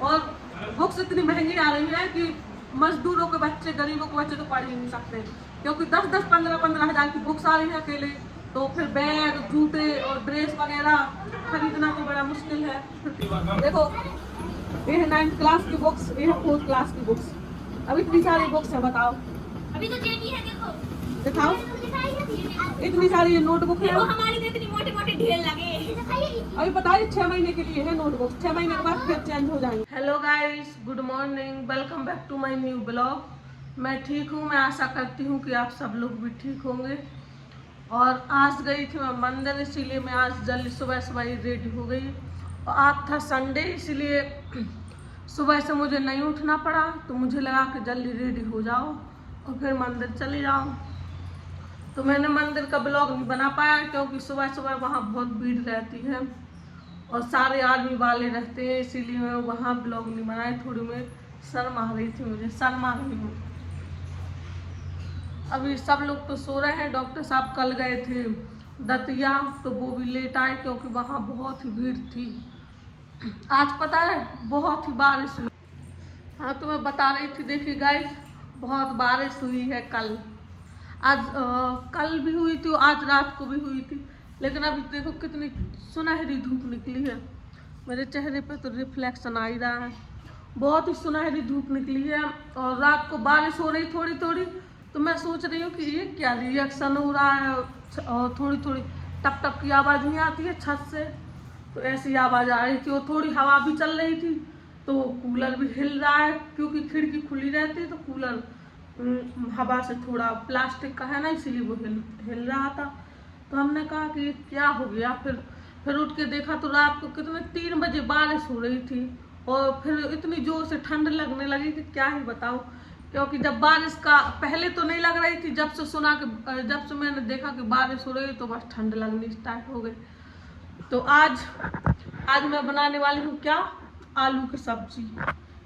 और बुक्स इतनी महंगी आ रही है कि मजदूरों के बच्चे, गरीबों के बच्चे तो पढ़ ही नहीं सकते, क्योंकि 10-10, 15-15 हज़ार की बुक्स आ रही है अकेले। तो फिर बैग, जूते और ड्रेस वगैरह खरीदना तो बड़ा मुश्किल है। देखो ये है 9th क्लास की बुक्स, ये है 4th क्लास की बुक्स। अब इतनी सारी बुक्स है, बताओ। अभी तो जेबी है, देखो दिखाओ, इतनी सारी नोटबुक है। हमारी तो इतनी मोटे मोटे ढेर लगे। अभी बताइए 6 महीने के लिए है नोटबुक, 6 महीने के बाद फिर चेंज हो जाएंगे। Hello guys, good morning, welcome back to my new blog. मैं ठीक हूँ, मैं आशा करती हूँ कि आप सब लोग भी ठीक होंगे। और आज गई थी मैं मंदिर, इसीलिए मैं आज जल्दी सुबह सुबह ही रेडी हो गई। और आज था संडे, इसीलिए सुबह से मुझे नहीं उठना पड़ा, तो मुझे लगा कि जल्दी रेडी हो जाओ और फिर मंदिर चले जाओ। तो मैंने मंदिर का ब्लॉग नहीं बना पाया, क्योंकि सुबह सुबह वहाँ बहुत भीड़ रहती है और सारे आदमी वाले रहते हैं, इसीलिए मैं वहाँ ब्लॉग नहीं बनाया। थोड़ी मैं शर्म आ रही थी, मुझे शर्म आ रही हूँ। अभी सब लोग तो सो रहे हैं। डॉक्टर साहब कल गए थे दतिया, तो वो भी लेट आए क्योंकि वहाँ बहुत ही भीड़ थी। आज पता है बहुत ही बारिश हुई। हाँ, तो मैं बता रही थी, देखिए गाइस, बहुत बारिश हुई है कल। आज कल भी हुई थी, आज रात को भी हुई थी, लेकिन अभी देखो कितनी सुनहरी धूप निकली है। मेरे चेहरे पे तो रिफ्लेक्शन आ ही रहा है, बहुत ही सुनहरी धूप निकली है। और रात को बारिश हो रही थोड़ी थोड़ी, तो मैं सोच रही हूँ कि ये क्या रिएक्शन हो रहा है। और थोड़ी थोड़ी टप टप की आवाज़ नहीं आती है छत से, तो ऐसी आवाज़ आ रही थी। और थोड़ी हवा भी चल रही थी, तो कूलर भी हिल रहा है, क्योंकि खिड़की खुली रहती है तो कूलर हवा से थोड़ा प्लास्टिक का है ना, इसीलिए वो हिल रहा था। तो हमने कहा कि क्या हो गया। फिर उठ के देखा तो रात को कितने 3 बजे बारिश हो रही थी, और फिर इतनी जोर से ठंड लगने लगी कि क्या ही बताऊं। क्योंकि जब बारिश का पहले तो नहीं लग रही थी, जब से मैंने देखा कि बारिश हो रही है तो बस ठंड लगनी स्टार्ट हो गई। तो आज मैं बनाने वाली हूँ क्या, आलू की सब्जी,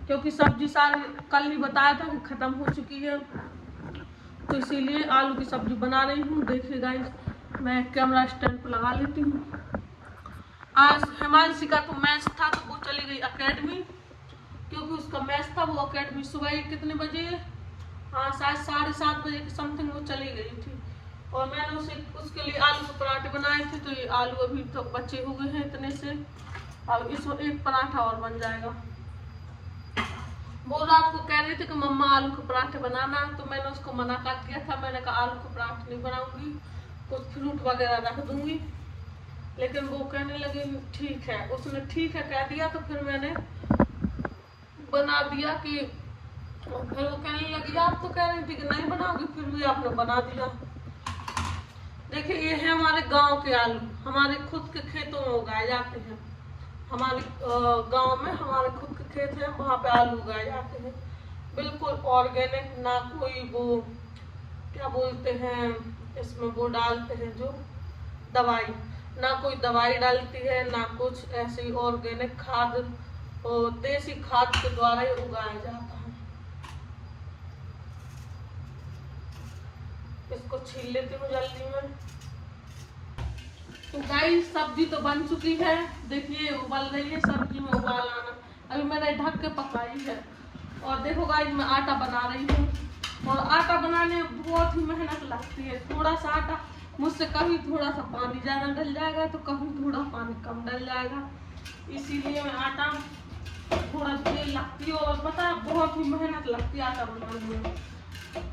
क्योंकि सब्जी सारी कल ही बताया था कि ख़त्म हो चुकी है, तो इसीलिए आलू की सब्जी बना रही हूँ। देखिए गाइस, मैं कैमरा स्टैंड पर लगा लेती हूँ। आज हिमांशी का तो मैच था, तो वो चली गई एकेडमी, क्योंकि उसका मैच था। वो एकेडमी सुबह ही कितने बजे, हाँ शायद 7:30 बजे के समथिंग वो चली गई थी। और मैंने उसके लिए आलू के पराठे बनाए थे, तो ये आलू अभी तो बचे हुए हैं इतने से। अब इसमें एक पराठा और बन जाएगा। वो रात को कह रही थी कि मम्मा आलू के पराठे बनाना, तो मैंने उसको मना कर दिया था। मैंने कहा आलू के पराठे नहीं बनाऊंगी, कुछ फ्रूट वगैरह रख दूंगी। लेकिन वो कहने लगी ठीक है, उसने ठीक है कह दिया, तो फिर मैंने बना दिया कि फिर वो कहने लगी आप तो कह रही थी कि नहीं बनाओगी, फिर भी आपने बना दिया। देखिए ये है हमारे गांव के आलू, हमारे खुद के खेतों में उगाए जाते हैं। हमारे गांव में हमारे खुद के खेत हैं, वहाँ पे आलू उगाए जाते हैं, बिल्कुल ऑर्गेनिक। ना कोई वो क्या बोलते हैं इसमें, वो डालते हैं जो दवाई, ना कोई दवाई डालती है, ना कुछ ऐसी ऑर्गेनिक खाद और देसी खाद के द्वारा ही उगाया जाता है। इसको छील लेती हूँ जल्दी में। तो गाइस सब्जी तो बन चुकी है, देखिए उबल रही है, सब्जी में उबाल आना। अभी मैंने ढक के पकाई है। और देखो गाइस मैं आटा बना रही हूँ, और आटा बनाने में बहुत ही मेहनत लगती है। थोड़ा सा आटा मुझसे कभी थोड़ा सा पानी ज़्यादा डल जाएगा, तो कभी थोड़ा पानी कम डल जाएगा, इसीलिए मैं आटा थोड़ा देर लगती है। और पता है बहुत ही मेहनत लगती है आटा बनाने में।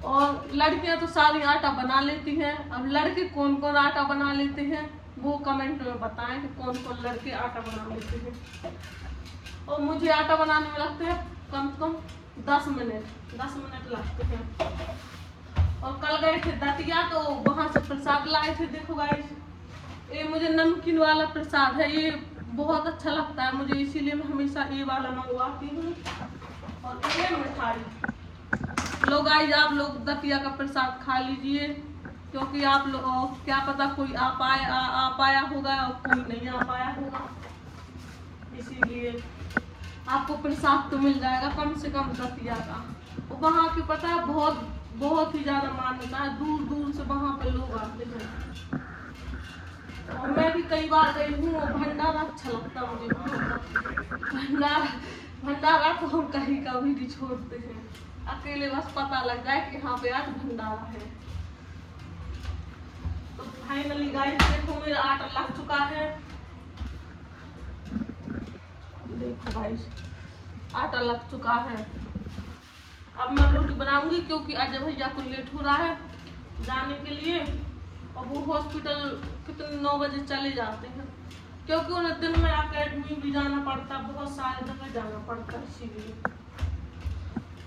और लड़कियां तो सारी आटा बना लेती हैं, अब लड़के कौन कौन आटा बना लेते हैं वो कमेंट में बताएं कि कौन कौन लड़के आटा बना लेते हैं। और मुझे आटा बनाने में लगते हैं कम से कम 10 मिनट लगते हैं। और कल गए थे दतिया, तो वहाँ से प्रसाद लाए थे। देखो गाइस, ये मुझे नमकीन वाला प्रसाद है, ये बहुत अच्छा लगता है मुझे, इसीलिए मैं हमेशा ये वाला मंगवाती हूँ। और ये मिठाई लो गाइस, आप लोग दतिया का प्रसाद खा लीजिए, क्योंकि आप लोग क्या पता कोई आ पाया होगा और कोई नहीं आ पाया होगा, इसीलिए आपको प्रसाद तो मिल जाएगा कम से कम दतिया का। वहाँ की पता है बहुत ही ज्यादा मान्यता है, दूर दूर से वहाँ पे लोग आते हैं। और मैं भी कई बार गई हूँ, भंडारा अच्छा लगता है मुझे, भंडारा भंडारा तो हम कहीं का भी नहीं छोड़ते हैं, अकेले बस पता लग जाए कि हाँ पे आज भंडारा है। तो फाइनली गाइस देखो मेरा आटा लग चुका है, देखो गाइस आटा लग चुका है। अब मैं रोटी बनाऊंगी क्योंकि अजय भैया को लेट हो रहा है जाने के लिए, और वो हॉस्पिटल कितने 9 बजे चले जाते हैं, क्योंकि उन्हें दिन में अकेडमी भी जाना पड़ता, बहुत सारे जगह जाना पड़ता इसीलिए।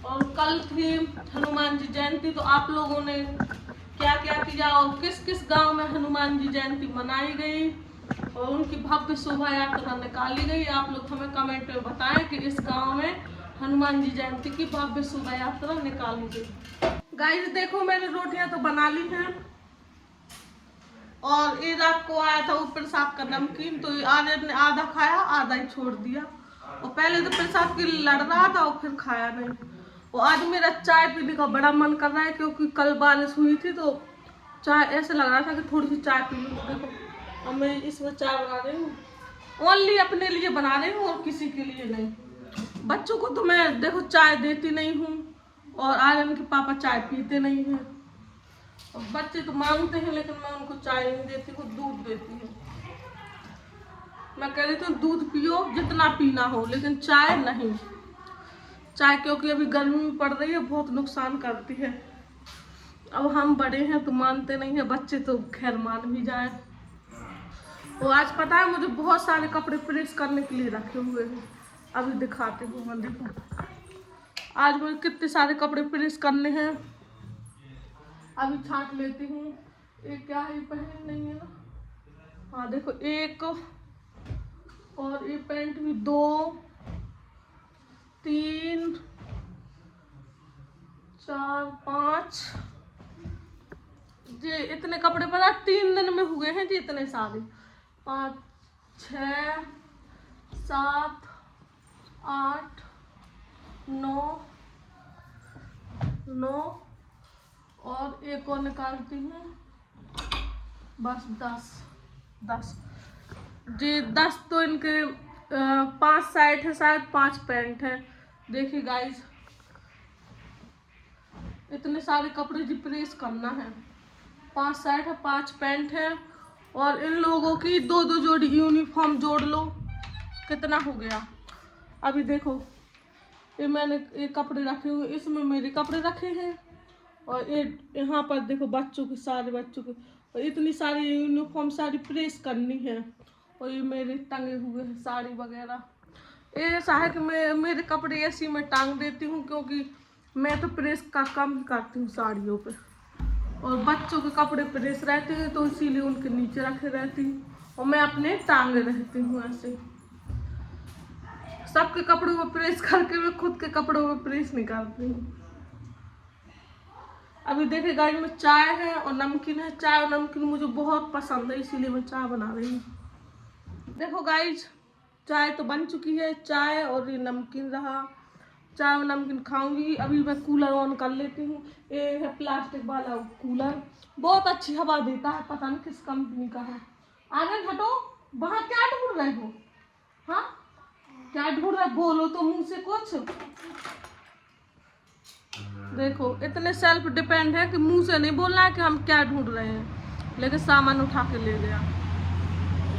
और कल थी हनुमान जी जयंती, तो आप लोगों ने क्या क्या किया और किस किस गांव में हनुमान जी जयंती मनाई गई और उनकी भव्य शोभा यात्रा निकाली गई, आप लोग हमें कमेंट में बताएं कि इस गांव में हनुमान जी जयंती की भव्य शोभा यात्रा निकाली गई। गाइस देखो मैंने रोटियां तो बना ली हैं, और ये रात को आया था वो प्रसाद का नमकीन, तो आधे ने आधा खाया आधा ही छोड़ दिया, और पहले तो प्रसाद के लिए लड़ रहा था और फिर खाया नहीं। और आज मेरा चाय पीने का बड़ा मन कर रहा है, क्योंकि कल बारिश हुई थी तो चाय ऐसे लग रहा था कि थोड़ी सी चाय पी लूँ। देखो अब मैं इसमें चाय बना रही हूँ, ओनली अपने लिए बना रही हूँ और किसी के लिए नहीं। बच्चों को तो मैं देखो चाय देती नहीं हूँ, और आर्यन के पापा चाय पीते नहीं हैं, और बच्चे तो मांगते हैं लेकिन मैं उनको चाय नहीं देती हूँ, दूध देती हूँ। मैं कह रही थी दूध पियो जितना पीना हो, लेकिन चाय नहीं। चाय क्योंकि अभी गर्मी पड़ रही है, बहुत नुकसान करती है। अब हम बड़े हैं तो मानते नहीं है, बच्चे तो खैर मान भी जाए। वो आज पता है मुझे बहुत सारे कपड़े प्रेस करने के लिए रखे हुए हैं, अभी दिखाते हूँ। मैं देखो आज मुझे कितने सारे कपड़े प्रेस करने हैं, अभी छांट लेती हूँ। एक क्या है पहन नहीं है ना, हाँ देखो एक, और ये पैंट भी 2 3 4 5, जी इतने कपड़े पता 3 दिन में हुए हैं जी, इतने सारे 5 6 7 8 9 और एक और निकालती हूँ, बस 10 जी 10 तो इनके 5 साइड है शायद, 5 पैंट है। देखिए गाइस इतने सारे कपड़े जी प्रेस करना है, 5 साइड है 5 पैंट है, और इन लोगों की 2-2 जोड़ी यूनिफॉर्म जोड़ लो कितना हो गया। अभी देखो ये मैंने ये कपड़े रखे हुए, इसमें मेरे कपड़े रखे हैं, और ये यहाँ पर देखो बच्चों के, सारे बच्चों के, और इतनी सारी यूनिफॉर्म सारी प्रेस करनी है, और ये मेरे टंगे हुए हैं साड़ी वगैरह। ये ऐसा है कि मैं मेरे कपड़े ऐसी मैं टांग देती हूँ, क्योंकि मैं तो प्रेस का कम ही करती हूँ साड़ियों पे, और बच्चों के कपड़े प्रेस रहते हैं तो इसीलिए उनके नीचे रखे रहती हूँ, और मैं अपने टांगे रहती हूँ ऐसे। सबके कपड़ों में प्रेस करके मैं खुद के कपड़ों में प्रेस नहीं करती हूँ। अभी देखिए गाइस में चाय है और नमकीन है, चाय और नमकीन मुझे बहुत पसंद है, इसीलिए मैं चाय बना रही हूँ। देखो गाइस चाय तो बन चुकी है, चाय और ये नमकीन रहा, चाय और नमकीन खाऊंगी। अभी मैं कूलर ऑन कर लेती हूँ, ये है प्लास्टिक वाला कूलर, बहुत अच्छी हवा देता है, पता नहीं किस कंपनी का है। आगे हटो, वहाँ क्या ढूंढ रहे हो, हाँ क्या ढूंढ रहे, बोलो तो मुंह से कुछ। देखो इतने सेल्फ डिपेंड है कि मुंह से नहीं बोलना है कि हम क्या ढूंढ रहे हैं, लेकिन सामान उठा के ले गया।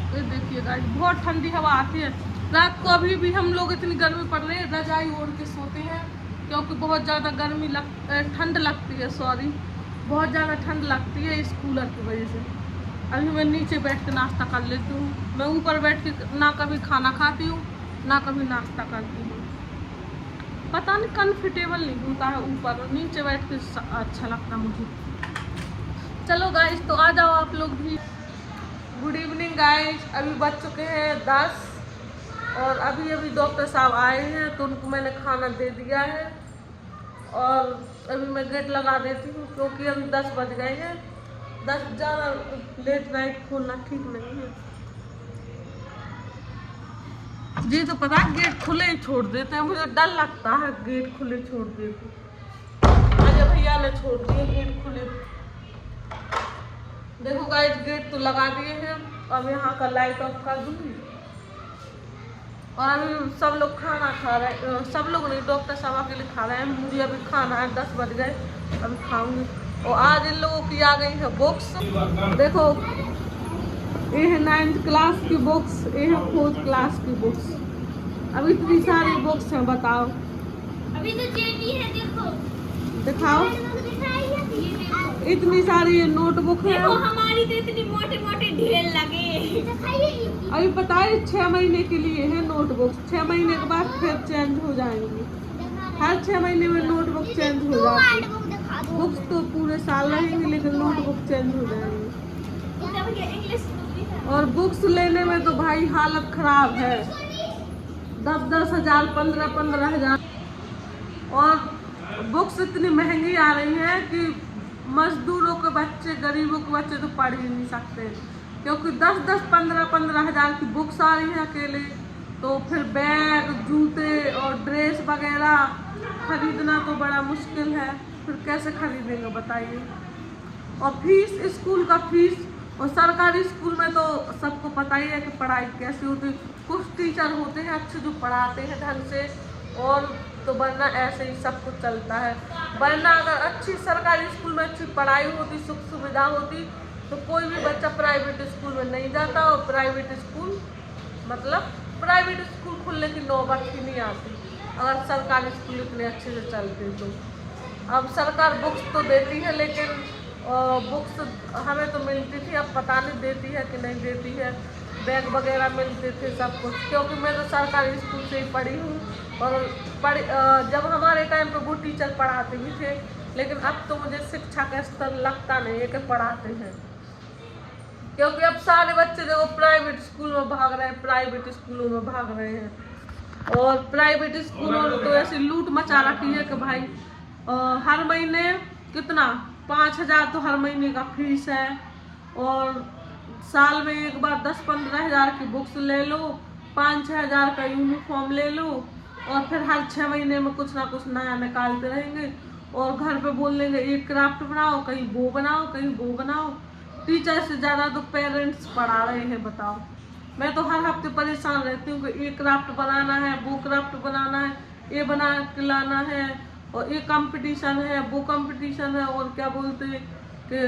ये देखिए गाइस बहुत ठंडी हवा आती है। रात को अभी भी हम लोग इतनी गर्मी पड़ रही है, रजाई ओढ़ के सोते हैं, क्योंकि बहुत ज़्यादा ठंड लगती है, सॉरी बहुत ज़्यादा ठंड लगती है इस कूलर की वजह से। अभी मैं नीचे बैठ के नाश्ता कर लेती हूँ, मैं ऊपर बैठ के ना कभी खाना खाती हूँ ना कभी नाश्ता करती हूँ, पता नहीं कंफर्टेबल नहीं होता है ऊपर, नीचे बैठ के अच्छा लगता मुझे। चलो गाइस तो आ जाओ आप लोग भी। गुड इवनिंग गाइस, अभी बज चुके हैं 10, और अभी अभी डॉक्टर साहब आए हैं तो उनको मैंने खाना दे दिया है, और अभी मैं गेट लगा देती हूँ क्योंकि अभी 10 बज गए हैं। 10 ज़्यादा लेट नाइट खोलना ठीक नहीं है जी, तो पता है गेट खुले ही छोड़ देते हैं, मुझे डर लगता है गेट खुले छोड़ देते। अजय भैया ने छोड़ दिए गेट खुले। देखो गाइस गेट तो लगा दिए हैं, अब यहाँ का लाइट ऑफ कर दूंगी, और अभी सब लोग खाना खा रहे हैं, सब लोग नहीं, डॉक्टर साहब अकेले खा रहे हैं। मुझे अभी खाना है, 10 बज गए, अभी खाऊंगी। और आज इन लोगों की आ गई है बुक्स, देखो ये है 9th क्लास की बुक्स, ये है 4th क्लास की बुक्स। अब इतनी सारी बुक्स हैं, बताओ। अभी तो जेबी है देखो। दिखाओ, ये देखो। इतनी सारी ये नोटबुक है। देखो हमारी तो इतनी मोटे मोटे ढेर लगे। अभी पता है 6 महीने के लिए है नोटबुक, 6 महीने के बाद फिर चेंज हो जाएंगी। हर 6 महीने में नोटबुक चेंज हो जाती है। बुक्स तो पूरे साल रहेंगे, लेकिन नोटबुक चेंज हो जाएंगी। इंग्लिश भी है। और बुक्स लेने में तो भाई हालत खराब है, 10-10 हजार, 15-15 हजार। और बुक्स इतनी महंगी आ रही है कि मजदूरों के बच्चे, गरीबों के बच्चे तो पढ़ ही नहीं सकते, क्योंकि 10-10, 15-15 हजार की बुक्स आ रही हैं अकेले। तो फिर बैग, जूते और ड्रेस वगैरह खरीदना तो बड़ा मुश्किल है, फिर कैसे खरीदेंगे बताइए। और फीस, स्कूल का फीस, और सरकारी स्कूल में तो सबको पता ही है कि पढ़ाई कैसी होती है। कुछ टीचर होते हैं अच्छे जो पढ़ाते हैं ढंग से, और तो वरना ऐसे ही सब कुछ चलता है। वरना अगर अच्छी सरकारी स्कूल में अच्छी पढ़ाई होती, सुख सुविधा होती, तो कोई भी बच्चा प्राइवेट स्कूल में नहीं जाता। और प्राइवेट स्कूल मतलब प्राइवेट स्कूल खुलने की नौबत ही नहीं आती अगर सरकारी स्कूल इतने अच्छे से चलते तो। अब सरकार बुक्स तो देती है, लेकिन बुक्स हमें तो मिलती थी, अब पता नहीं देती है कि नहीं देती है। बैग वगैरह मिलते थे सब कुछ, क्योंकि मैं तो सरकारी स्कूल से ही पढ़ी हूँ। और जब हमारे टाइम पे वो टीचर पढ़ाते भी थे, लेकिन अब तो मुझे शिक्षा का स्तर लगता नहीं है कि पढ़ाते हैं, क्योंकि अब सारे बच्चे देखो प्राइवेट स्कूल में भाग रहे हैं, प्राइवेट स्कूलों में भाग रहे हैं। और प्राइवेट स्कूलों ने तो ऐसी लूट मचा रखी है कि भाई हर महीने कितना 5,000 तो हर महीने का फीस है। और साल में एक बार 10-15 हजार की बुक्स ले लो, 5-6 हजार का यूनिफॉर्म ले लो, और फिर हर 6 महीने में कुछ ना कुछ नया निकालते रहेंगे। और घर पे बोल लेंगे एक क्राफ्ट बनाओ, कहीं वो बनाओ, कहीं वो बनाओ। टीचर से ज़्यादा तो पेरेंट्स पढ़ा रहे हैं, बताओ। मैं तो हर हफ्ते परेशान रहती हूँ कि ये क्राफ्ट बनाना है, वो क्राफ्ट बनाना है, ये बना के लाना है, और ये कंपटीशन है, वो कंपटीशन है, और क्या बोलते हैं कि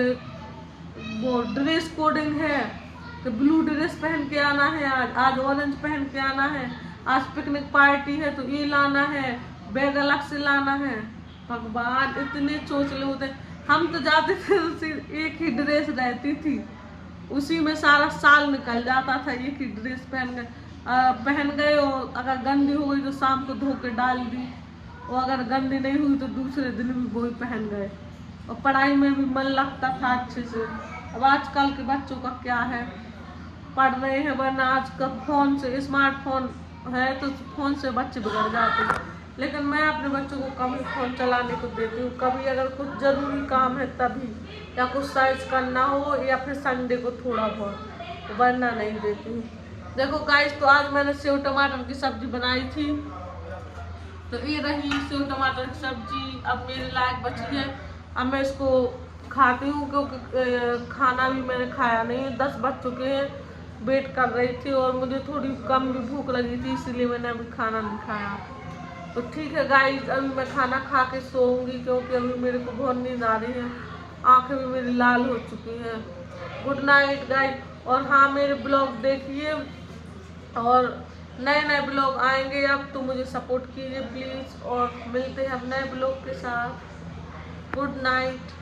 वो ड्रेस कोडिंग है कि ब्लू ड्रेस पहन के आना है, आज ऑरेंज पहन के आना है, आज पिकनिक पार्टी है तो ये लाना है, बैग अलग से लाना है। भगवान, इतने चोचले होते हैं। हम तो जाते थे, उसी एक ही ड्रेस रहती थी, उसी में सारा साल निकल जाता था। एक ही ड्रेस पहन गए, और अगर गंदी हो गई तो शाम को धो के डाल दी, और अगर गंदी नहीं हुई तो दूसरे दिन भी वही पहन गए। और पढ़ाई में भी मन लगता था अच्छे से। अब आजकल के बच्चों का क्या है, पढ़ रहे हैं, वरना आजकल फ़ोन से, स्मार्टफोन है तो फ़ोन से बच्चे बिगड़ जाते हैं। लेकिन मैं अपने बच्चों को कम ही फ़ोन चलाने को देती हूँ, कभी अगर कुछ ज़रूरी काम है तभी, या कुछ साइज करना हो, या फिर संडे को थोड़ा बहुत, वरना नहीं देती हूँ। देखो गाइस, तो आज मैंने सेव टमाटर की सब्ज़ी बनाई थी, तो ये रही सेव टमाटर की सब्ज़ी। अब मेरे लायक बची है, अब मैं इसको खाती हूँ, क्योंकि खाना भी मैंने खाया नहीं है, 10 बज चुके हैं, वेट कर रही थी, और मुझे थोड़ी कम भी भूख लगी थी, इसलिए मैंने अभी खाना नहीं खाया। तो ठीक है गाइस, अभी मैं खाना खा के सोऊंगी, क्योंकि अभी मेरे को बहुत नींद आ रही है, आंखें भी मेरी लाल हो चुकी हैं। Good night guys. और हाँ, मेरे ब्लॉग देखिए, और नए नए ब्लॉग आएंगे अब, तो मुझे सपोर्ट कीजिए प्लीज़, और मिलते हैं अब नए ब्लॉग के साथ। Good night.